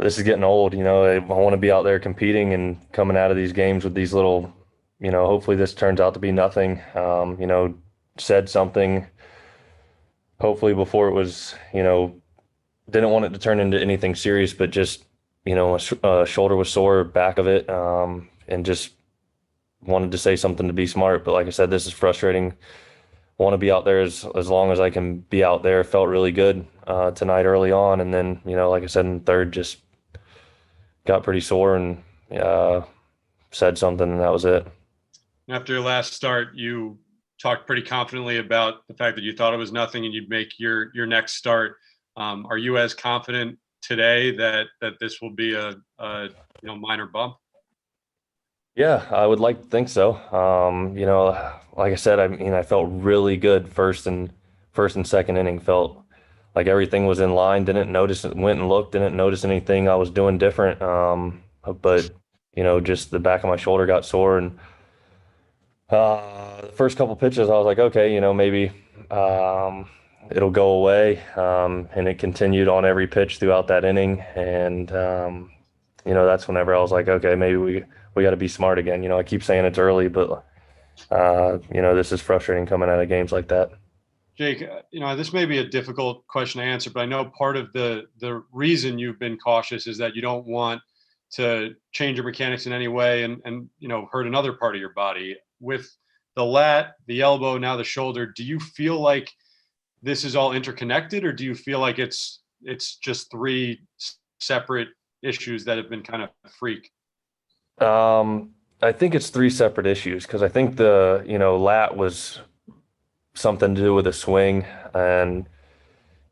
this is getting old. I want to be out there competing and coming out of these games with these little, hopefully this turns out to be nothing. Said something hopefully before it was, didn't want it to turn into anything serious, but just, a shoulder was sore, back of it, and just wanted to say something to be smart. But like I said, this is frustrating. Want to be out there as long as I can be out there. Felt really good tonight early on, and then like I said in third, just got pretty sore and said something, and that was it. After your last start, you talked pretty confidently about the fact that you thought it was nothing and you'd make your next start. Are you as confident today that this will be a minor bump? Yeah, I would like to think so. Like I said, I felt really good first and second inning. Felt like everything was in line. Didn't notice it. Went and looked. Didn't notice anything I was doing different. But just the back of my shoulder got sore, and the first couple pitches, I was like, okay, maybe it'll go away. And it continued on every pitch throughout that inning, and that's whenever I was like, okay, maybe we got to be smart again. I keep saying it's early, but this is frustrating coming out of games like that. Jake, this may be a difficult question to answer, but I know part of the reason you've been cautious is that you don't want to change your mechanics in any way and hurt another part of your body. With the lat, the elbow, now the shoulder, do you feel like this is all interconnected, or do you feel like it's just three separate issues that have been kind of freak? I think it's three separate issues because I think the lat was something to do with a swing, and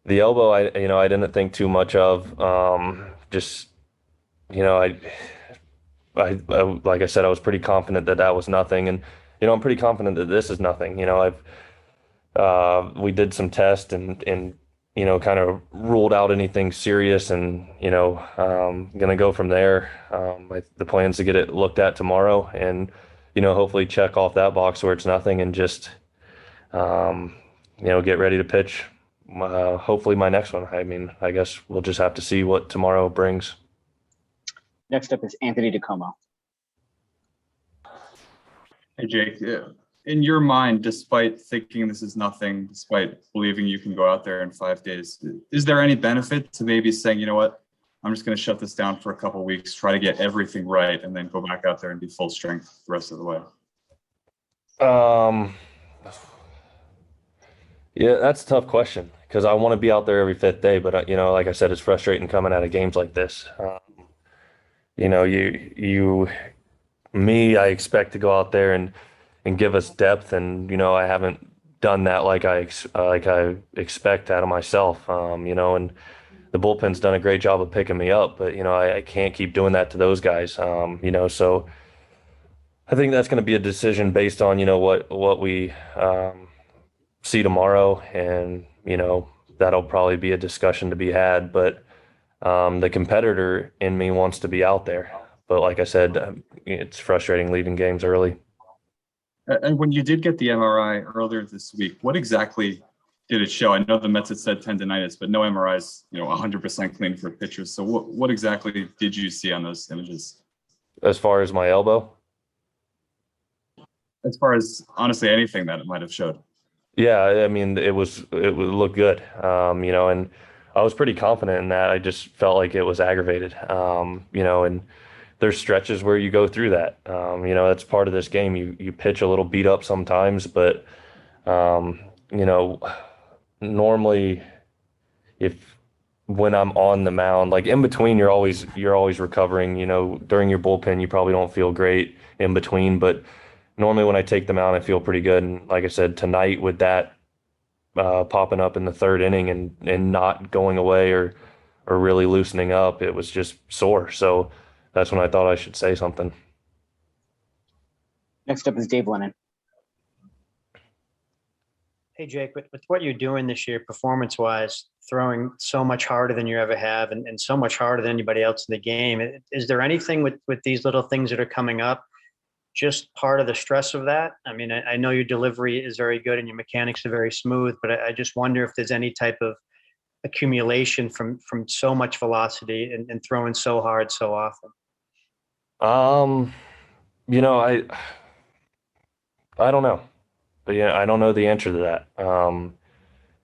the elbow I didn't think too much of. Just you know I like I said, I was pretty confident that that was nothing, and I'm pretty confident that this is nothing. We did some tests and kind of ruled out anything serious, and gonna go from there. The plan's to get it looked at tomorrow, and hopefully check off that box where it's nothing, and just get ready to pitch. Hopefully my next one. I mean, I guess we'll just have to see what tomorrow brings. Next up is Anthony Tacoma. Hey, Jake. Yeah. In your mind, despite thinking this is nothing, despite believing you can go out there in 5 days, is there any benefit to maybe saying, you know what, I'm just going to shut this down for a couple of weeks, try to get everything right, and then go back out there and be full strength the rest of the way? Yeah, that's a tough question because I want to be out there every fifth day, but like I said, it's frustrating coming out of games like this. You, me, I expect to go out there and give us depth, and I haven't done that like I expect out of myself. And the bullpen's done a great job of picking me up, but I can't keep doing that to those guys. So I think that's going to be a decision based on what we see tomorrow, and that'll probably be a discussion to be had. But the competitor in me wants to be out there, but like I said, it's frustrating leaving games early. And when you did get the MRI earlier this week, what exactly did it show? I know the Mets had said tendonitis, but no MRIs, 100% clean for pitchers. So what exactly did you see on those images? As far as my elbow? As far as honestly anything that it might have showed. Yeah, I mean, it would look good, and I was pretty confident in that. I just felt like it was aggravated, and there's stretches where you go through that. That's part of this game. You pitch a little beat up sometimes, but normally if when I'm on the mound, like in between, you're always recovering. During your bullpen, you probably don't feel great in between, but normally when I take them out, I feel pretty good. And like I said, tonight with that popping up in the third inning and not going away or really loosening up, it was just sore. So that's when I thought I should say something. Next up is Dave Lennon. Hey, Jake, with what you're doing this year, performance-wise, throwing so much harder than you ever have and so much harder than anybody else in the game, is there anything with these little things that are coming up just part of the stress of that? I mean, I know your delivery is very good and your mechanics are very smooth, but I just wonder if there's any type of accumulation from so much velocity and throwing so hard so often? You know, I don't know. But yeah, I don't know the answer to that.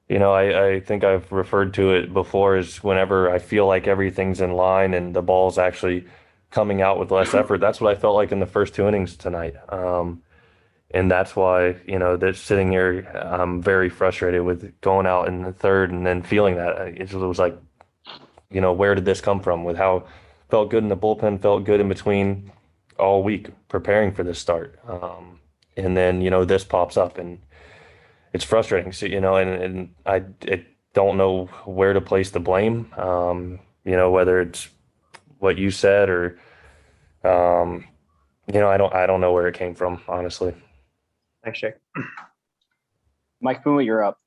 You know, I think I've referred to it before as whenever I feel like everything's in line and the ball's actually coming out with less effort. That's what I felt like in the first two innings tonight. And that's why, you know, that sitting here, I'm very frustrated with going out in the third and then feeling that. It was like, you know, where did this come from? With how felt good in the bullpen, felt good in between all week preparing for this start. And then, you know, this pops up and it's frustrating. So, you know, and I don't know where to place the blame. You know, whether it's what you said or, you know, I don't know where it came from, honestly. Thanks, Jake. Mike Puma, you're up.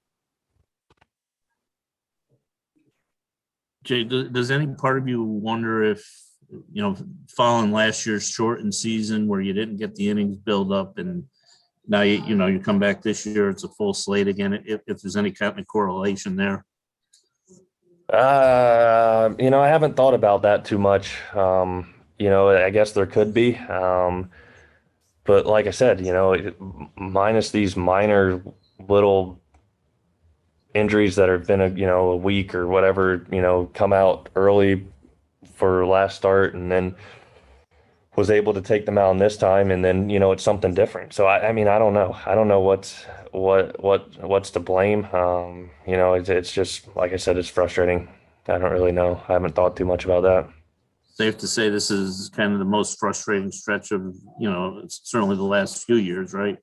Jay, does any part of you wonder if, you know, following last year's shortened season where you didn't get the innings build up and now you know you come back this year, it's a full slate again, if there's any kind of correlation there? You know, I haven't thought about that too much. You know, I guess there could be. But like I said, you know, minus these minor little injuries that have been a week or whatever, you know, come out early for last start and then was able to take them out this time and then, you know, it's something different. So I mean, I don't know. I don't know what's to blame. You know, it's just like I said, it's frustrating. I don't really know. I haven't thought too much about that. Safe to say this is kind of the most frustrating stretch of, you know, it's certainly the last few years, right?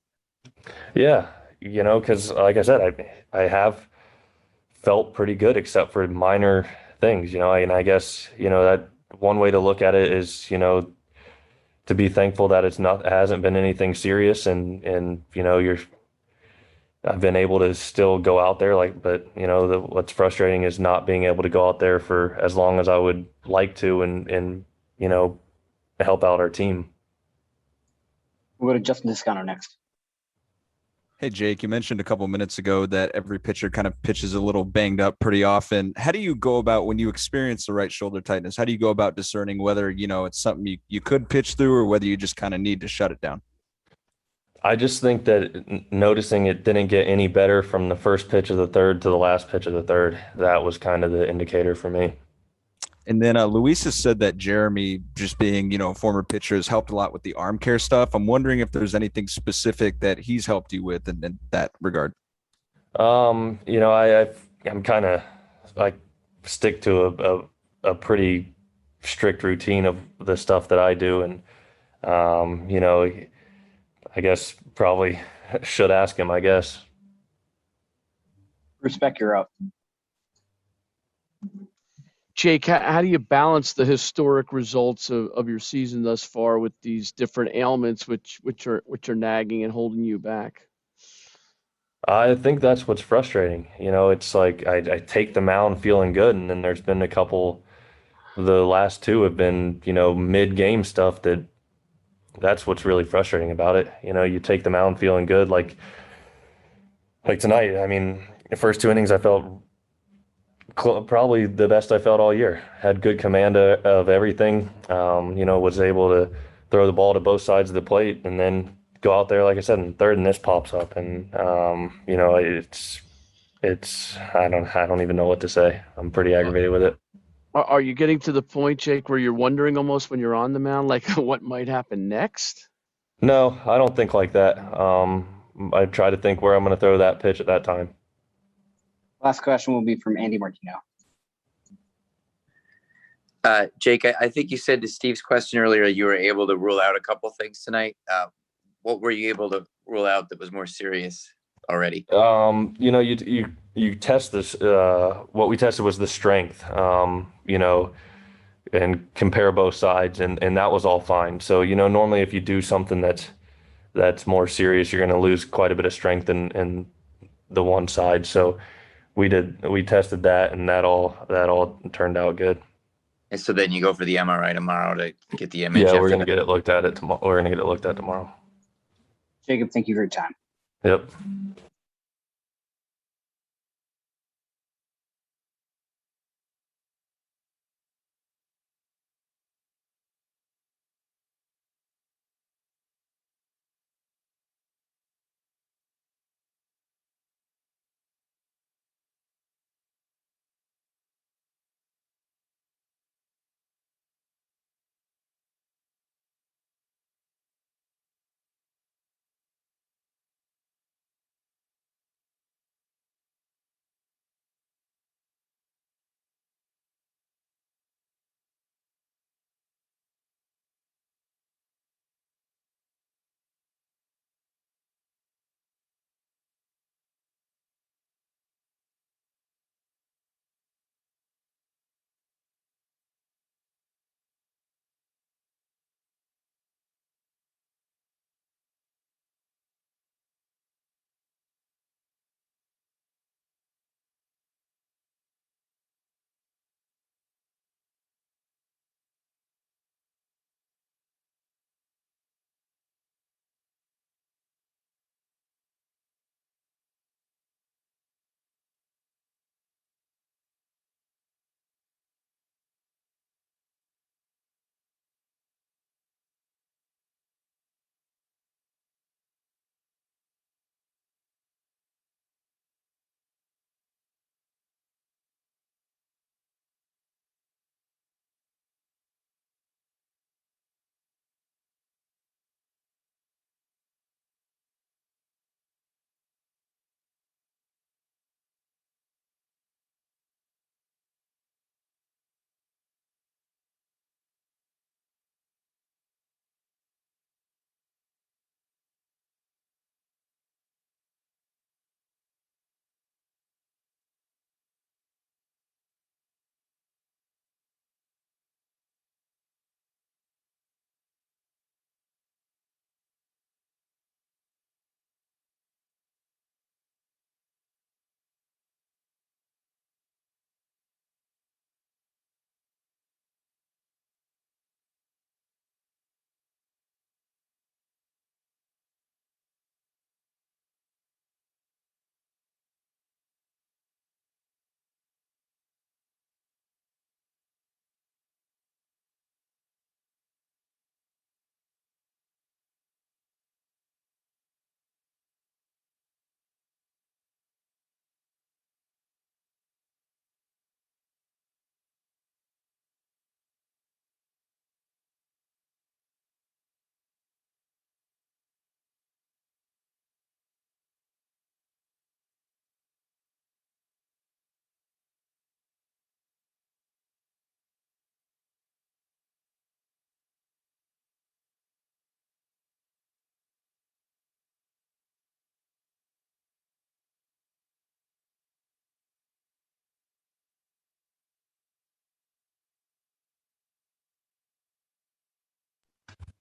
Yeah, you know, because like I said, I have felt pretty good except for minor things, you know, and I guess, you know, that one way to look at it is, you know, to be thankful that it hasn't been anything serious and you know, I've been able to still go out there but you know, what's frustrating is not being able to go out there for as long as I would like to and you know, help out our team. We'll go to Justin Toscano next. Hey, Jake, you mentioned a couple minutes ago that every pitcher kind of pitches a little banged up pretty often. How do you go about when you experience the right shoulder tightness? How do you go about discerning whether, you know, it's something you could pitch through or whether you just kind of need to shut it down? I just think that noticing it didn't get any better from the first pitch of the third to the last pitch of the third, that was kind of the indicator for me. And then Luis has said that Jeremy, just being, you know, a former pitcher, has helped a lot with the arm care stuff. I'm wondering if there's anything specific that he's helped you with in that regard. You know, I'm kind of like stick to a pretty strict routine of the stuff that I do. And, you know, I guess probably should ask him, I guess. Bruce Beck, you're up. Jake, how do you balance the historic results of your season thus far with these different ailments which are nagging and holding you back? I think that's what's frustrating. You know, it's like I take the mound feeling good, and then there's been a couple, the last two have been, you know, mid-game stuff that's what's really frustrating about it. You know, you take the mound feeling good, like tonight. I mean, the first two innings I felt probably the best I felt all year. Had good command of everything. You know, was able to throw the ball to both sides of the plate, and then go out there, like I said, in third, and this pops up, and you know, it's I don't even know what to say. I'm pretty aggravated with it. Are you getting to the point, Jake, where you're wondering almost when you're on the mound, like what might happen next? No, I don't think like that. I try to think where I'm going to throw that pitch at that time. Last question will be from Andy Martino. Jake, I think you said to Steve's question earlier, you were able to rule out a couple things tonight. What were you able to rule out that was more serious already? You know, you test this. What we tested was the strength. You know, and compare both sides, and that was all fine. So, you know, normally if you do something that's more serious, you're going to lose quite a bit of strength in the one side. So we tested that, and that all turned out good. And so then you go for the MRI tomorrow to get the image. Yeah, we're going to get it looked at tomorrow. We're going to get it looked at tomorrow. Jacob, thank you for your time. Yep.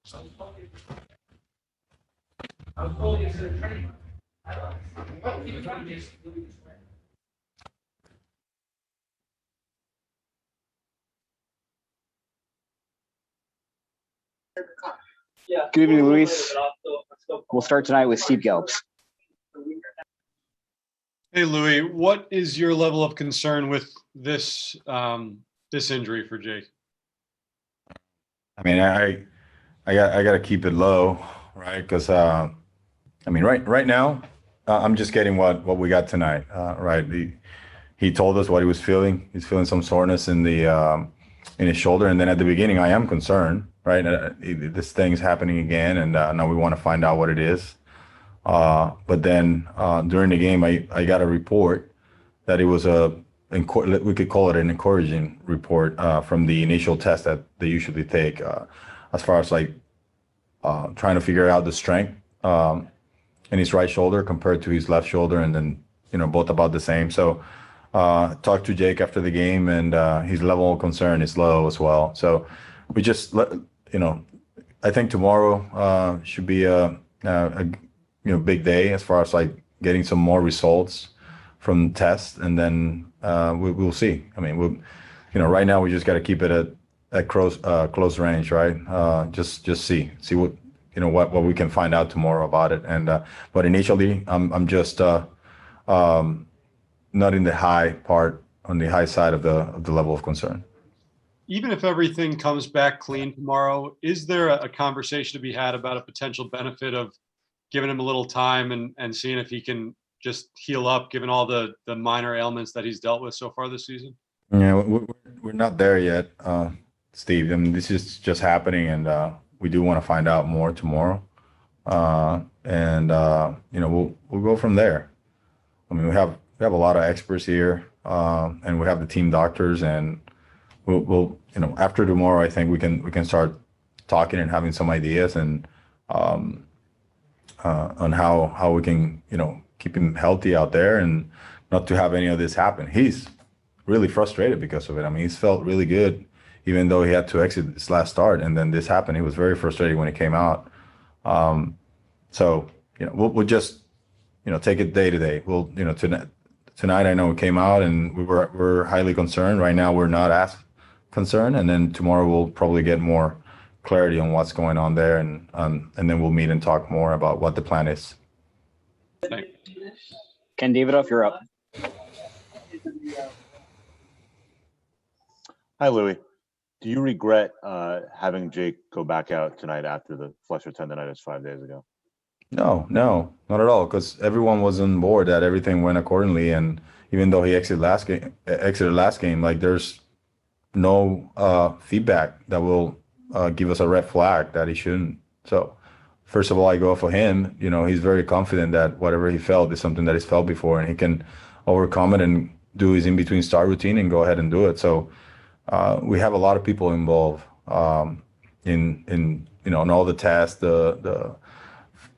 Good evening, Luis. We'll start tonight with Steve Gelbs. Hey, Louis, what is your level of concern with this this injury for Jake? I mean, I got to keep it low, right? Because I mean, right now, I'm just getting what we got tonight, right? He told us what he was feeling. He's feeling some soreness in his shoulder, and then at the beginning, I am concerned, right? This thing's happening again, and now we want to find out what it is. But then during the game, I got a report that it was we could call it an encouraging report from the initial test that they usually take as far as like trying to figure out the strength in his right shoulder compared to his left shoulder, and then both about the same. So talked to Jake after the game, and his level of concern is low as well. So we just I think tomorrow should be a big day as far as like getting some more results from tests, and then we'll see. I mean, right now we just got to keep it at close range, right? Just see what what we can find out tomorrow about it. And but initially, I'm just not in the on the high side of the level of concern. Even if everything comes back clean tomorrow, is there a conversation to be had about a potential benefit of giving him a little time and seeing if he can just heal up, given all the minor ailments that he's dealt with so far this season? Yeah, we're not there yet, Steve. I mean, this is just happening, and we do want to find out more tomorrow. And we'll go from there. I mean, we have a lot of experts here, and we have the team doctors, and we'll after tomorrow, I think we can start talking and having some ideas and on how we can keep him healthy out there and not to have any of this happen. He's really frustrated because of it. I mean, he's felt really good, even though he had to exit this last start, and then this happened. He was very frustrated when he came out. So we'll just take it day to day. We'll tonight I know it came out and we're highly concerned. Right now we're not as concerned, and then tomorrow we'll probably get more clarity on what's going on there, and then we'll meet and talk more about what the plan is. Thanks. Ken Davidoff, you're up. Hi, Louis. Do you regret having Jake go back out tonight after the flexor tendonitis 5 days ago? No, not at all, because everyone was on board that everything went accordingly, and even though he exited last game, like there's no feedback that will give us a red flag that he shouldn't. So first of all, I go for him. He's very confident that whatever he felt is something that he's felt before, and he can overcome it and do his in-between start routine and go ahead and do it. So we have a lot of people involved in all the tests,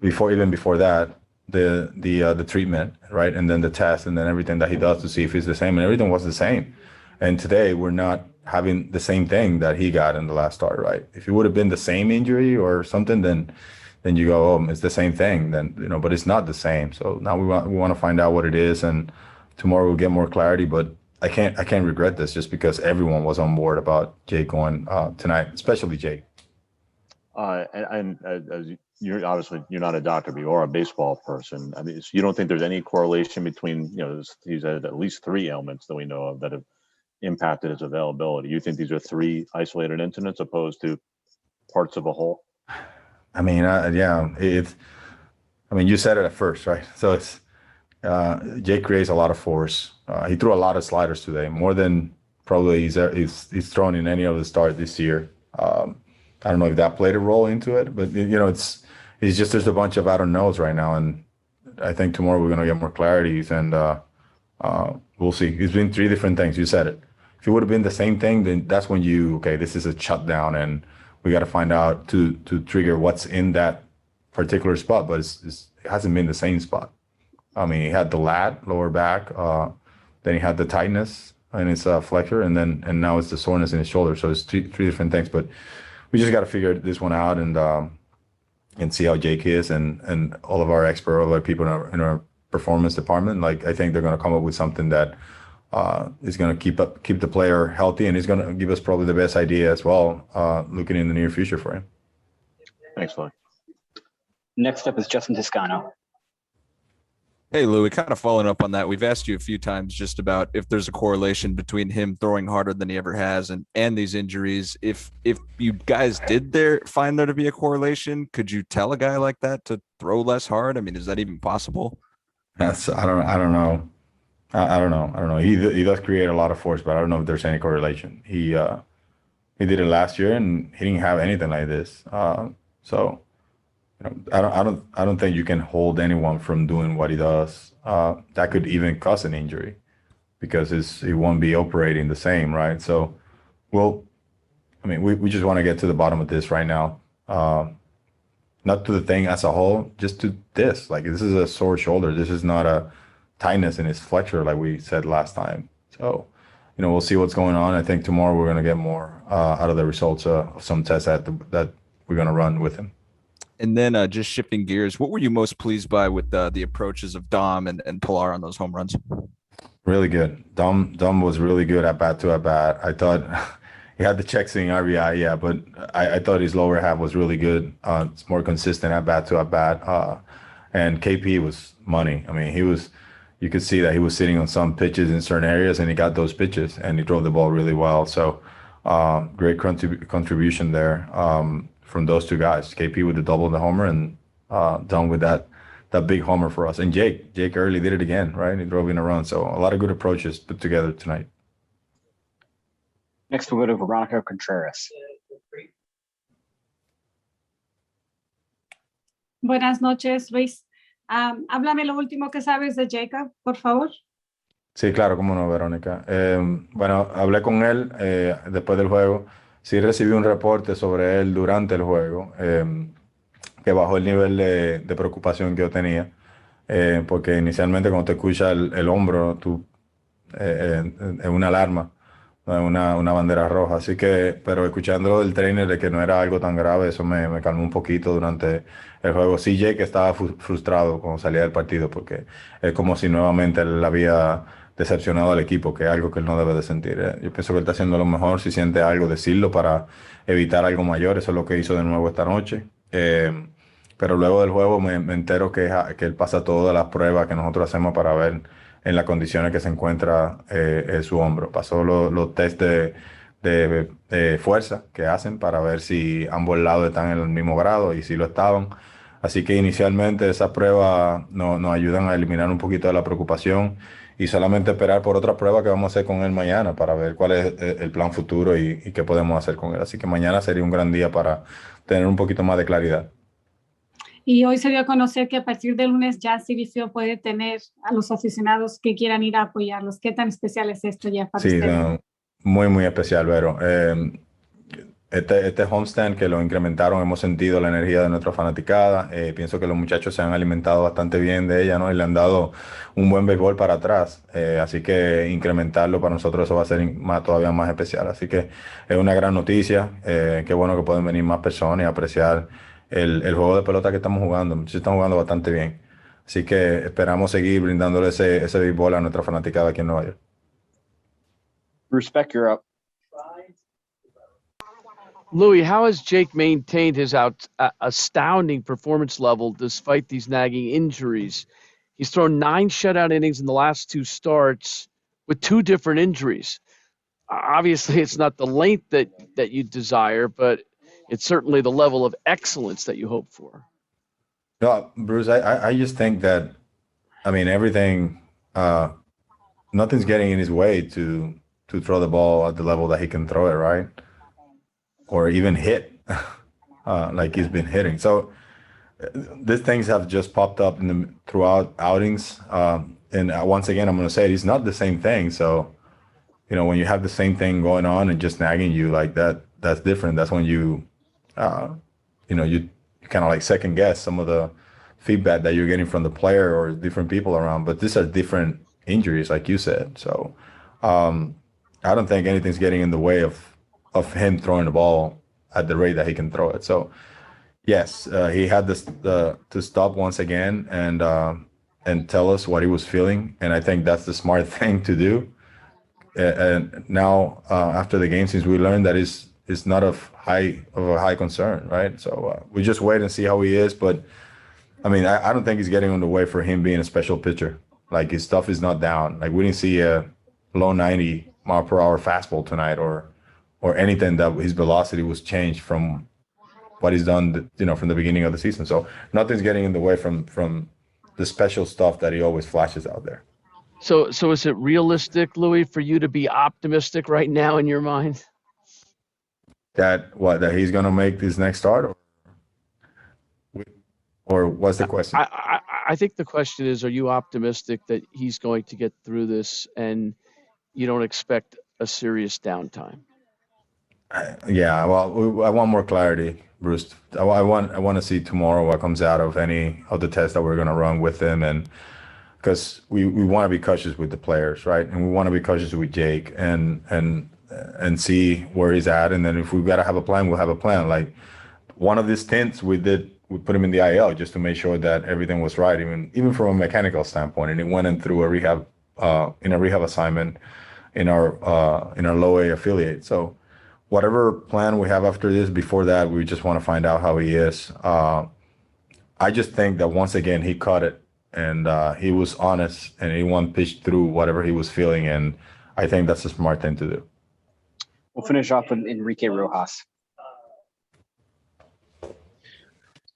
before that, the treatment, right, and then the test, and then everything that he does to see if it's the same, and everything was the same. And today we're not having the same thing that he got in the last start, right? If it would have been the same injury or something, then you go, oh, it's the same thing, then but it's not the same. So now we want to find out what it is, and tomorrow we'll get more clarity. But I can't regret this just because everyone was on board about Jake going tonight, especially Jake. And as you're obviously not a doctor, but you are a baseball person. I mean, so you don't think there's any correlation between he's had at least 3 ailments that we know of that have impacted his availability. You think these are 3 isolated incidents opposed to parts of a whole? I mean, yeah, you said it at first, right? So it's Jake creates a lot of force. He threw a lot of sliders today, more than probably he's thrown in any of the start this year. I don't know if that played a role into it, but it's just there's a bunch of I don't knows right now, and I think tomorrow we're gonna get more clarities, and we'll see. It's been 3 different things. You said it. If it would have been the same thing, then that's when this is a shutdown, and we got to find out to trigger what's in that particular spot. But it hasn't been the same spot. I mean, he had the lat, lower back, then he had the tightness in his flexor, and now it's the soreness in his shoulder. So it's three different things. But we just got to figure this one out and see how Jake is and all of our expert, all of our people in our performance department. Like I think they're going to come up with something that is going to keep the player healthy, and is going to give us probably the best idea as well, looking in the near future for him. Thanks, Lloyd. Next up is Justin Toscano. Hey, Louie, kind of following up on that, we've asked you a few times just about if there's a correlation between him throwing harder than he ever has and these injuries. If you guys did find there to be a correlation, could you tell a guy like that to throw less hard? I mean, is that even possible? I don't know. I don't know. He does create a lot of force, but I don't know if there's any correlation. He did it last year, and he didn't have anything like this. So I don't think you can hold anyone from doing what he does. That could even cause an injury because he won't be operating the same, right? So, we just want to get to the bottom of this right now. Not to the thing as a whole, just to this. Like, this is a sore shoulder. This is not a tightness in his flexor like we said last time. So, we'll see what's going on. I think tomorrow we're going to get more out of the results of some tests that we're going to run with him. And then just shifting gears, what were you most pleased by with the approaches of Dom and Pilar on those home runs? Really good. Dom was really good at bat to at bat. I thought he had the check swing RBI, yeah, but I thought his lower half was really good. It's more consistent at bat to at bat. And KP was money. I mean, you could see that he was sitting on some pitches in certain areas, and he got those pitches, and he drove the ball really well. So great contribution there. From those two guys, KP with the double and the homer, and Dom with that big homer for us. And Jake early did it again, right? He drove in a run. So a lot of good approaches put together tonight. Next, we'll go to Veronica Contreras. Buenas noches, Luis. Háblame lo último que sabes de Jacob, por favor. Sí, claro, cómo no, Verónica. Bueno, hablé con él después del juego. Sí recibí un reporte sobre él durante el juego, que bajó el nivel de preocupación que yo tenía, porque inicialmente cuando te escucha el hombro, es una alarma, no es una bandera roja. Así que, pero escuchándolo del trainer de que no era algo tan grave, eso me calmó un poquito durante el juego. Sí, Jake estaba frustrado cuando salía del partido, porque es como si nuevamente él había decepcionado al equipo, que es algo que él no debe de sentir. Yo pienso que él está haciendo lo mejor. Si siente algo, decirlo para evitar algo mayor. Eso es lo que hizo de nuevo esta noche. Pero luego del juego me entero que él pasa todas las pruebas que nosotros hacemos para ver en las condiciones que se encuentra su hombro. Pasó los test de fuerza que hacen para ver si ambos lados están en el mismo grado, y si lo estaban. Así que inicialmente esas pruebas nos ayudan a eliminar un poquito de la preocupación, y solamente esperar por otra prueba que vamos a hacer con él mañana para ver cuál es el plan futuro y qué podemos hacer con él. Así que mañana sería un gran día para tener un poquito más de claridad. Y hoy se dio a conocer que a partir del lunes ya CBCO puede tener a los aficionados que quieran ir a apoyarlos. ¿Qué tan especial es esto ya para Sí, ustedes? muy, muy especial, Vero. Este homestand que lo incrementaron, hemos sentido la energía de nuestra fanaticada. Pienso que los muchachos se han alimentado bastante bien de ella, ¿no? Y le han dado un buen béisbol para atrás. Así que incrementarlo para nosotros, eso va a ser todavía más especial. Así que es una gran noticia. Qué bueno que pueden venir más personas y apreciar el juego de pelota que estamos jugando. Muchachos están jugando bastante bien. Así que esperamos seguir brindándole ese béisbol a nuestra fanaticada aquí en Nueva York. Respect, you're up. Louis, how has Jake maintained his astounding performance level despite these nagging injuries? He's thrown 9 shutout innings in the last 2 starts with 2 different injuries. Obviously, it's not the length that you desire, but it's certainly the level of excellence that you hope for. No, Bruce, I just think that, everything, nothing's getting in his way to throw the ball at the level that he can throw it, right? Or even hit like he's been hitting. So these things have just popped up throughout outings. And once again, I'm going to say it's not the same thing. So, when you have the same thing going on and just nagging you like that, that's different. That's when you kind of like second guess some of the feedback that you're getting from the player or different people around. But these are different injuries, like you said. So I don't think anything's getting in the way of him throwing the ball at the rate that he can throw it. So yes, he had to stop once again and tell us what he was feeling, and I think that's the smart thing to do. And now after the game, since we learned that it's not of a high concern, right? So we just wait and see how he is. But I mean, I don't think he's getting on the way for him being a special pitcher. Like his stuff is not down. Like we didn't see a low 90 mile per hour fastball tonight, or anything that his velocity was changed from what he's done, from the beginning of the season. So nothing's getting in the way from the special stuff that he always flashes out there. So is it realistic, Louis, for you to be optimistic right now in your mind? That he's gonna make this next start, or what's the question? I think the question is, are you optimistic that he's going to get through this and you don't expect a serious downtime? Yeah, well, I want more clarity, Bruce. I want to see tomorrow what comes out of any of the tests that we're gonna run with him, and because we want to be cautious with the players, right? And we want to be cautious with Jake and see where he's at, and then if we've got to have a plan, we'll have a plan. Like one of these stints we put him in the IL just to make sure that everything was right, even from a mechanical standpoint. And he went in through a rehab assignment in our low A affiliate. So whatever plan we have after this, before that, we just want to find out how he is. I just think that once again he caught it, and he was honest, and he one pitched through whatever he was feeling, and I think that's a smart thing to do. We'll finish off with Enrique Rojas.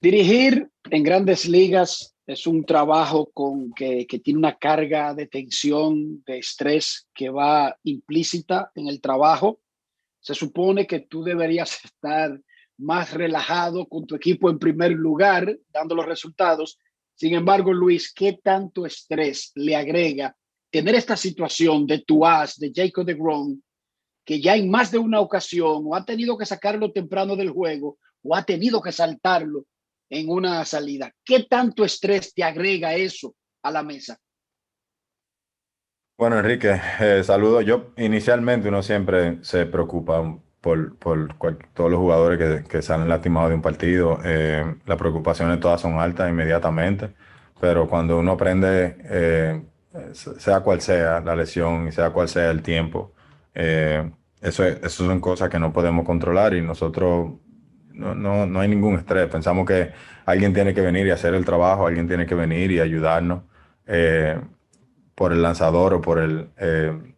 Dirigir en grandes ligas es un trabajo que tiene una carga de tensión, de estrés que va implícita en el trabajo. Se supone que tú deberías estar más relajado con tu equipo en primer lugar, dando los resultados. Sin embargo, Luis, ¿qué tanto estrés le agrega tener esta situación de tu as, de Jacob deGrom, que ya en más de una ocasión o ha tenido que sacarlo temprano del juego o ha tenido que saltarlo en una salida? ¿Qué tanto estrés te agrega eso a la mesa? Bueno, Enrique, saludo. Yo inicialmente uno siempre se preocupa por todos los jugadores que salen lastimados de un partido. Las preocupaciones todas son altas inmediatamente, pero cuando uno aprende, sea cual sea la lesión y sea cual sea el tiempo, eso son cosas que no podemos controlar, y nosotros no hay ningún estrés. Pensamos que alguien tiene que venir y hacer el trabajo, alguien tiene que venir y ayudarnos. Por el lanzador o por el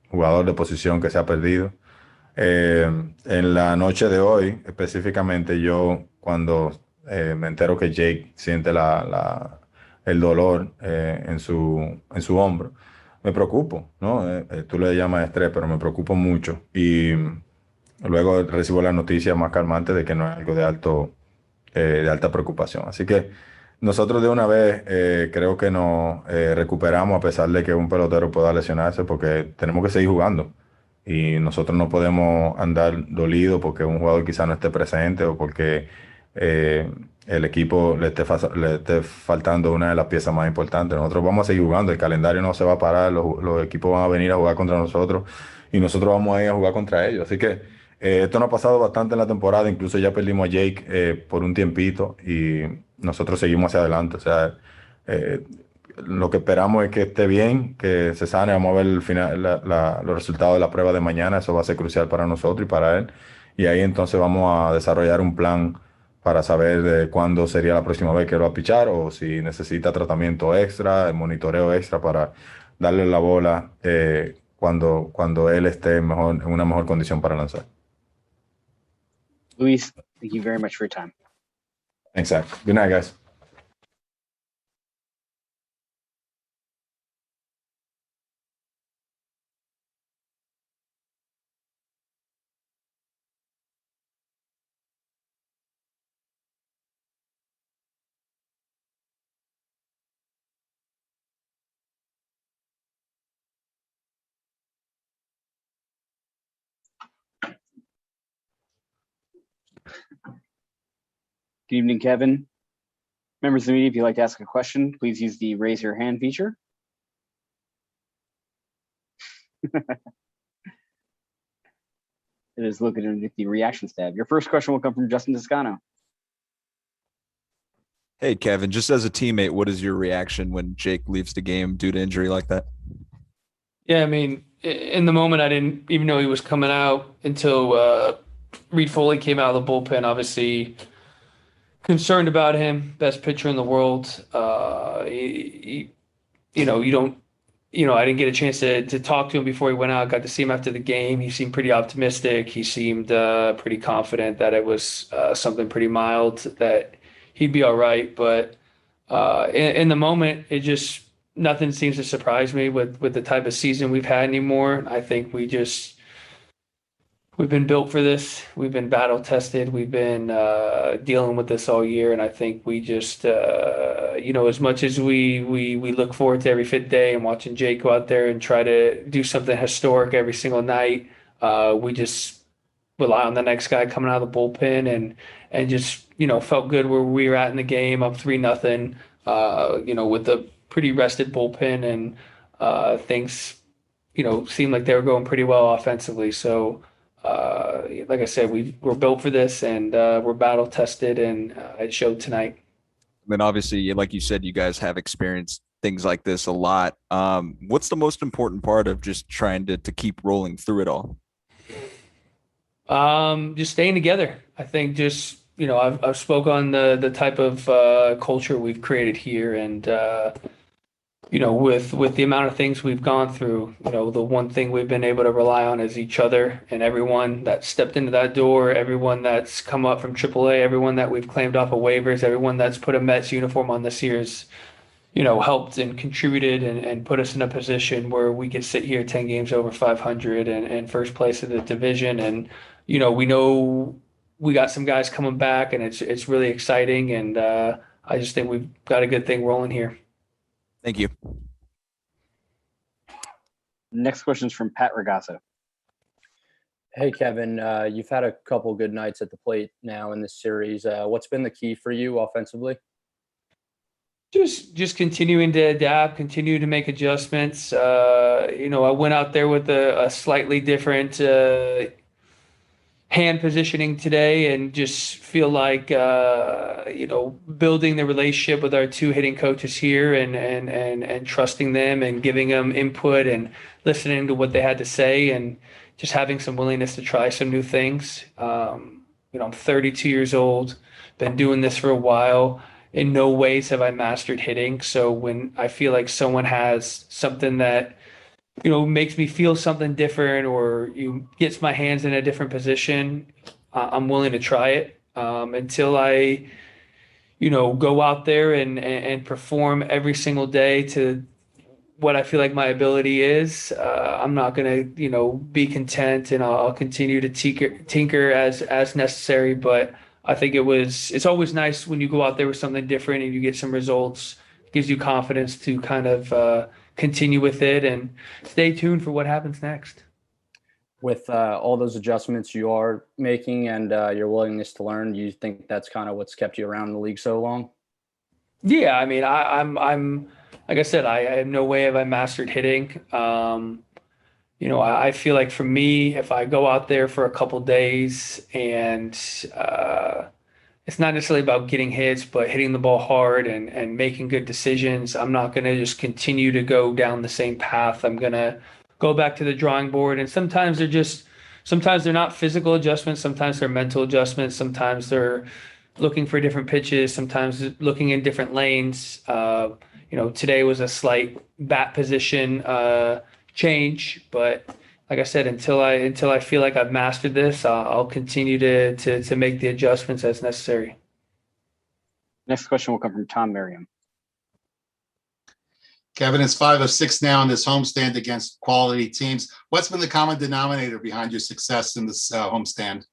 jugador de posición que se ha perdido. En la noche de hoy, específicamente, yo cuando me entero que Jake siente el dolor en su hombro, me preocupo, ¿no? Tú le llamas estrés, pero me preocupo mucho. Y luego recibo la noticia más calmante de que no es algo de alta preocupación. Así que nosotros de una vez creo que nos recuperamos, a pesar de que un pelotero pueda lesionarse, porque tenemos que seguir jugando. Y nosotros no podemos andar dolidos porque un jugador quizá no esté presente, o porque el equipo le esté faltando una de las piezas más importantes. Nosotros vamos a seguir jugando, el calendario no se va a parar, los equipos van a venir a jugar contra nosotros y nosotros vamos a ir a jugar contra ellos. Así que esto nos ha pasado bastante en la temporada, incluso ya perdimos a Jake por un tiempito y nosotros seguimos hacia adelante. O sea, lo que esperamos es que esté bien, que se sane. Vamos a ver el final, los resultados de la prueba de mañana. Eso va a ser crucial para nosotros y para él. Y ahí entonces vamos a desarrollar un plan para saber de cuándo sería la próxima vez que él va a pichar, o si necesita tratamiento extra, monitoreo extra para darle la bola cuando él esté en una mejor condición para lanzar. Luis, thank you very much for your time. Thanks, Zach. Good night, guys. Good evening, Kevin. Members of the media, if you'd like to ask a question, please use the raise your hand feature. It is located underneath the reactions tab. Your first question will come from Justin Toscano. Hey, Kevin, just as a teammate, what is your reaction when Jake leaves the game due to injury like that? Yeah, I mean, in the moment, I didn't even know he was coming out until Reed Foley came out of the bullpen. Obviously, concerned about him, best pitcher in the world. You don't, I didn't get a chance to talk to him before he went out. Got to see him after the game. He seemed pretty optimistic. He seemed pretty confident that it was something pretty mild, that he'd be all right. But in the moment, it just nothing seems to surprise me with the type of season we've had anymore. I think we've been built for this. We've been battle tested. We've been dealing with this all year, and I think we just, as much as we look forward to every fifth day and watching Jake go out there and try to do something historic every single night, we just rely on the next guy coming out of the bullpen and just felt good where we were at in the game, up 3-0. With the pretty rested bullpen and things, seemed like they were going pretty well offensively. So. Like I said, we're built for this, and we're battle tested, and it showed tonight. I mean, obviously, like you said, you guys have experienced things like this a lot. What's the most important part of just trying to keep rolling through it all? Just staying together. I think just, I've spoke on the type of culture we've created here, and with the amount of things we've gone through, the one thing we've been able to rely on is each other, and everyone that stepped into that door, everyone that's come up from AAA, everyone that we've claimed off of waivers, everyone that's put a Mets uniform on this year's, helped and contributed and put us in a position where we could sit here 10 games over 500 and first place in the division. And, we know we got some guys coming back, and it's really exciting. And I just think we've got a good thing rolling here. Thank you. Next question is from Pat Ragazza. Hey, Kevin, you've had a couple good nights at the plate now in this series. What's been the key for you offensively? Just continuing to adapt, continue to make adjustments. I went out there with a slightly different hand positioning today, and just feel like building the relationship with our two hitting coaches here, and trusting them and giving them input and listening to what they had to say, and just having some willingness to try some new things. I'm 32 years old, been doing this for a while. In no ways have I mastered hitting. So when I feel like someone has something that makes me feel something different, or gets my hands in a different position, I'm willing to try it until I, go out there and perform every single day to what I feel like my ability is. I'm not going to, be content, and I'll continue to tinker as necessary. But I think it's always nice when you go out there with something different and you get some results. It gives you confidence to kind of continue with it and stay tuned for what happens next. With all those adjustments you are making and your willingness to learn, do you think that's kind of what's kept you around the league so long? Yeah, I mean, I'm like I said, I have no way have I mastered hitting. I feel like for me, if I go out there for a couple days and it's not necessarily about getting hits, but hitting the ball hard and making good decisions, I'm not going to just continue to go down the same path. I'm going to go back to the drawing board. And sometimes they're not physical adjustments. Sometimes they're mental adjustments. Sometimes they're looking for different pitches. Sometimes looking in different lanes. Today was a slight bat position change, but like I said, until I feel like I've mastered this, I'll continue to make the adjustments as necessary. Next question will come from Tom Merriam. Kevin, it's 5 of 6 now in this homestand against quality teams. What's been the common denominator behind your success in this homestand?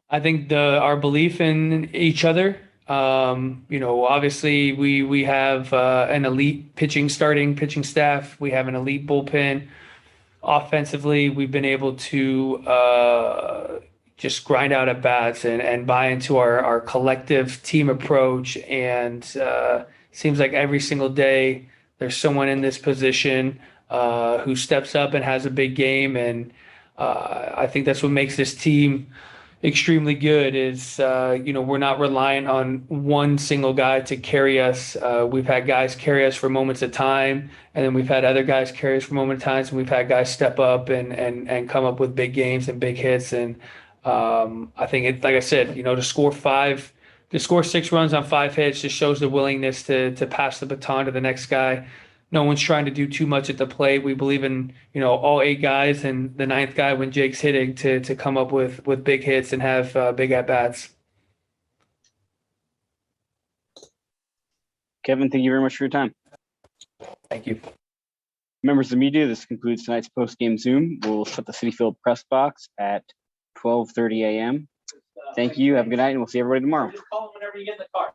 I think our belief in each other. Obviously we have an elite starting pitching staff. We have an elite bullpen. Offensively, we've been able to just grind out at bats and buy into our collective team approach. And seems like every single day there's someone in this position who steps up and has a big game. And I think that's what makes this team extremely good is, we're not reliant on one single guy to carry us. We've had guys carry us for moments at time, and then we've had other guys carry us for moments at times, and we've had guys step up and come up with big games and big hits. And I think it, like I said, to score 6 runs on 5 hits just shows the willingness to pass the baton to the next guy. No one's trying to do too much at the plate. We believe in, all 8 guys and the 9th guy when Jake's hitting to come up with big hits and have big at-bats. Kevin, thank you very much for your time. Thank you. Members of the media, this concludes tonight's post-game Zoom. We'll shut the Citi Field press box at 12:30 a.m. Thank you. Have a good night, and we'll see everybody tomorrow. Call them whenever you get in the car.